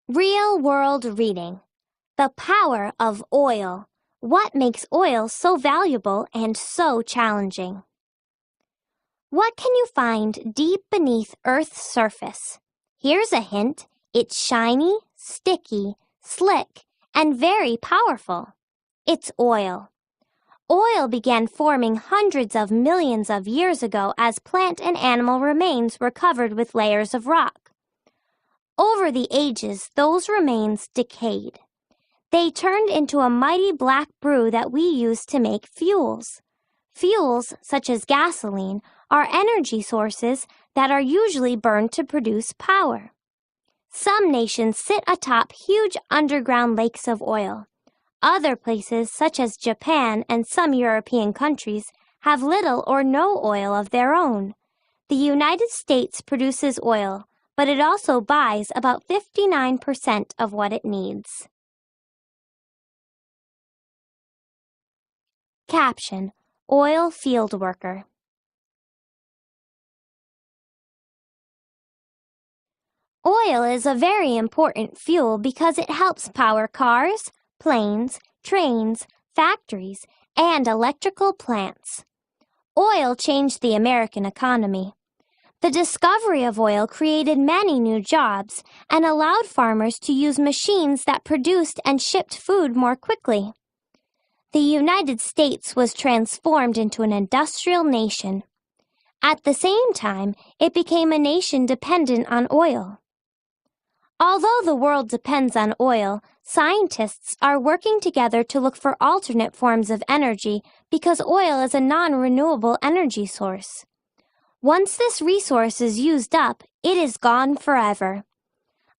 Real-world reading. The power of oil. What makes oil so valuable and so challenging? What can you find deep beneath Earth's surface? Here's a hint. It's shiny, sticky, slick, and very powerful. It's oil. Oil began forming hundreds of millions of years ago as plant and animal remains were covered with layers of rock. Over the ages, those remains decayed. They turned into a mighty black brew that we use to make fuels. Fuels, such as gasoline, are energy sources that are usually burned to produce power. Some nations sit atop huge underground lakes of oil. Other places, such as Japan and some European countries, have little or no oil of their own. The United States produces oil, but it also buys about 59% of what it needs. Caption: Oil field worker. Oil is a very important fuel because it helps power cars, planes, trains, factories, and electrical plants. Oil changed the American economy. The discovery of oil created many new jobs and allowed farmers to use machines that produced and shipped food more quickly. The United States was transformed into an industrial nation. At the same time, it became a nation dependent on oil. Although the world depends on oil, scientists are working together to look for alternate forms of energy because oil is a non-renewable energy source. Once this resource is used up, it is gone forever.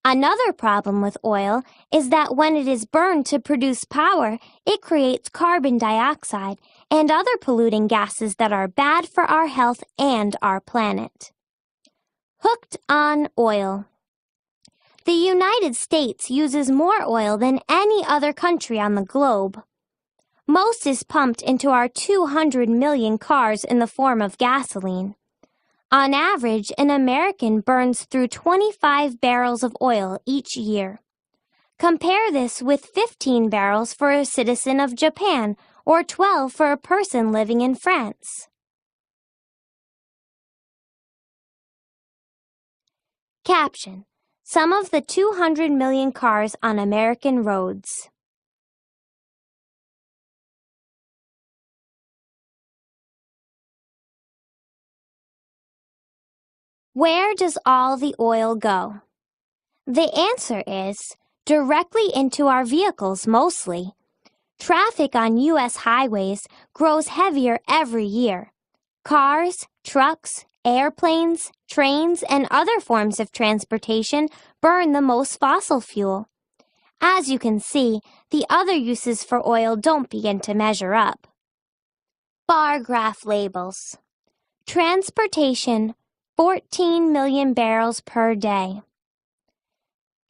Another problem with oil is that when it is burned to produce power, it creates carbon dioxide and other polluting gases that are bad for our health and our planet. Hooked on oil. The United States uses more oil than any other country on the globe. Most is pumped into our 200 million cars in the form of gasoline. On average, an American burns through 25 barrels of oil each year. Compare this with 15 barrels for a citizen of Japan or 12 for a person living in France. Caption: Some of the 200 million cars on American roads. Where does all the oil go? The answer is directly into our vehicles mostly. Traffic on U.S. highways grows heavier every year. Cars, trucks, airplanes, trains, and other forms of transportation burn the most fossil fuel. As you can see, the other uses for oil don't begin to measure up. Bar graph labels. Transportation, 14 million barrels per day.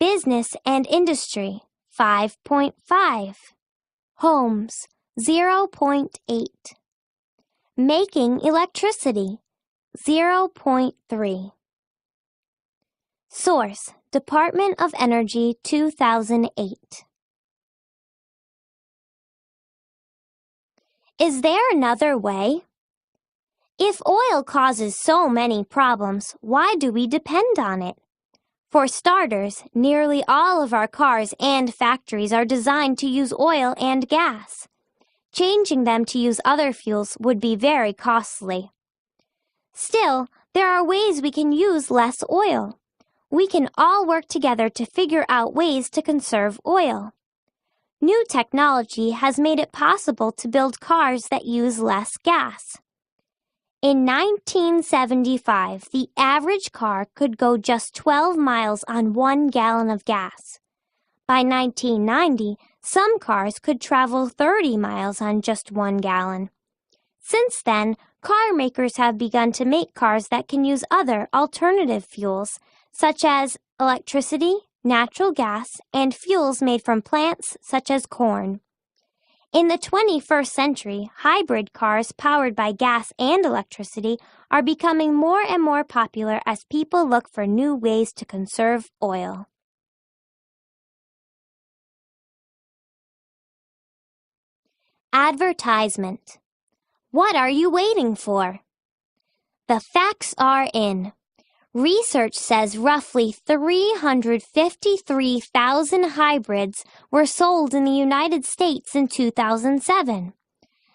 Business and industry, 5.5. Homes, 0.8. Making electricity, 0.3. Source: Department of Energy, 2008. Is there another way? If oil causes so many problems, why do we depend on it? For starters, nearly all of our cars and factories are designed to use oil and gas. Changing them to use other fuels would be very costly. Still, there are ways we can use less oil. We can all work together to figure out ways to conserve oil. New technology has made it possible to build cars that use less gas. In 1975, the average car could go just 12 miles on 1 gallon of gas. By 1990, some cars could travel 30 miles on just 1 gallon. Since then, car makers have begun to make cars that can use other alternative fuels, such as electricity, natural gas, and fuels made from plants such as corn. In the 21st century, hybrid cars powered by gas and electricity are becoming more and more popular as people look for new ways to conserve oil. Advertisement. What are you waiting for? The facts are in. Research says roughly 353,000 hybrids were sold in the United States in 2007.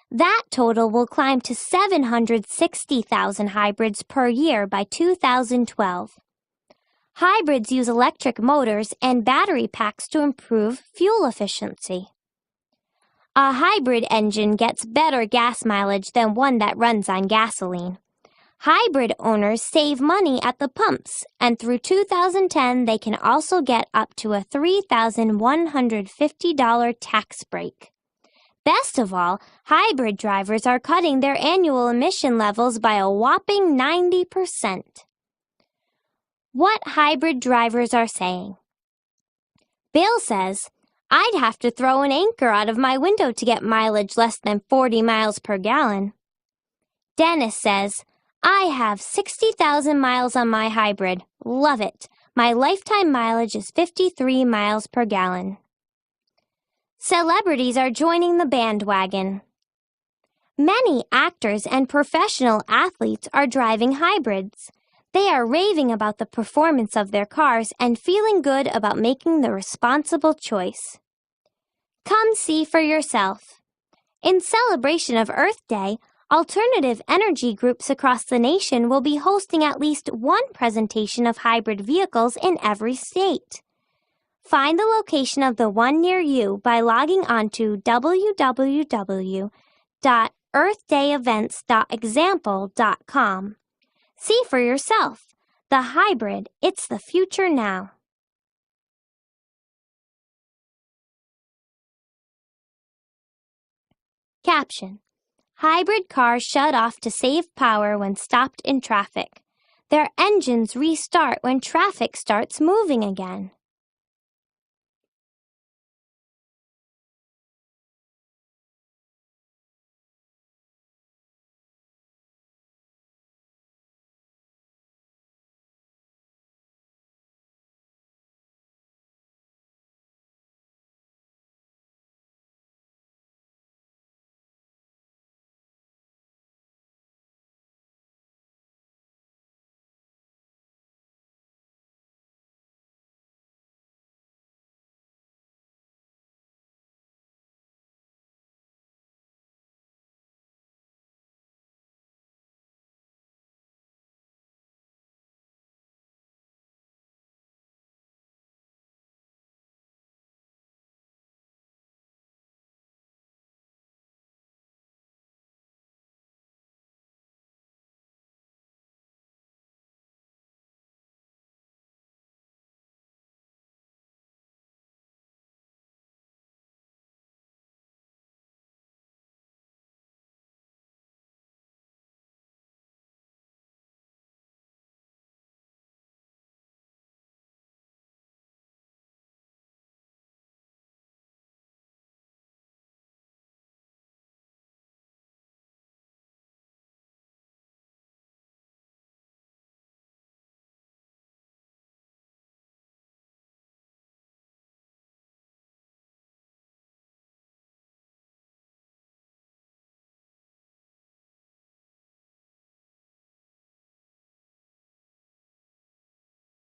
That total will climb to 760,000 hybrids per year by 2012. Hybrids use electric motors and battery packs to improve fuel efficiency. A hybrid engine gets better gas mileage than one that runs on gasoline. Hybrid owners save money at the pumps, and through 2010 they can also get up to a $3,150 tax break. Best of all, hybrid drivers are cutting their annual emission levels by a whopping 90%. What hybrid drivers are saying. Bill says, "I'd have to throw an anchor out of my window to get mileage less than 40 miles per gallon." Dennis says, "I have 60,000 miles on my hybrid. Love it. My lifetime mileage is 53 miles per gallon." Celebrities are joining the bandwagon. Many actors and professional athletes are driving hybrids. They are raving about the performance of their cars and feeling good about making the responsible choice. Come see for yourself. In celebration of Earth Day, alternative energy groups across the nation will be hosting at least one presentation of hybrid vehicles in every state. Find the location of the one near you by logging on to www.earthdayevents.example.com. See for yourself. The hybrid, it's the future now. Caption. Hybrid cars shut off to save power when stopped in traffic. Their engines restart when traffic starts moving again.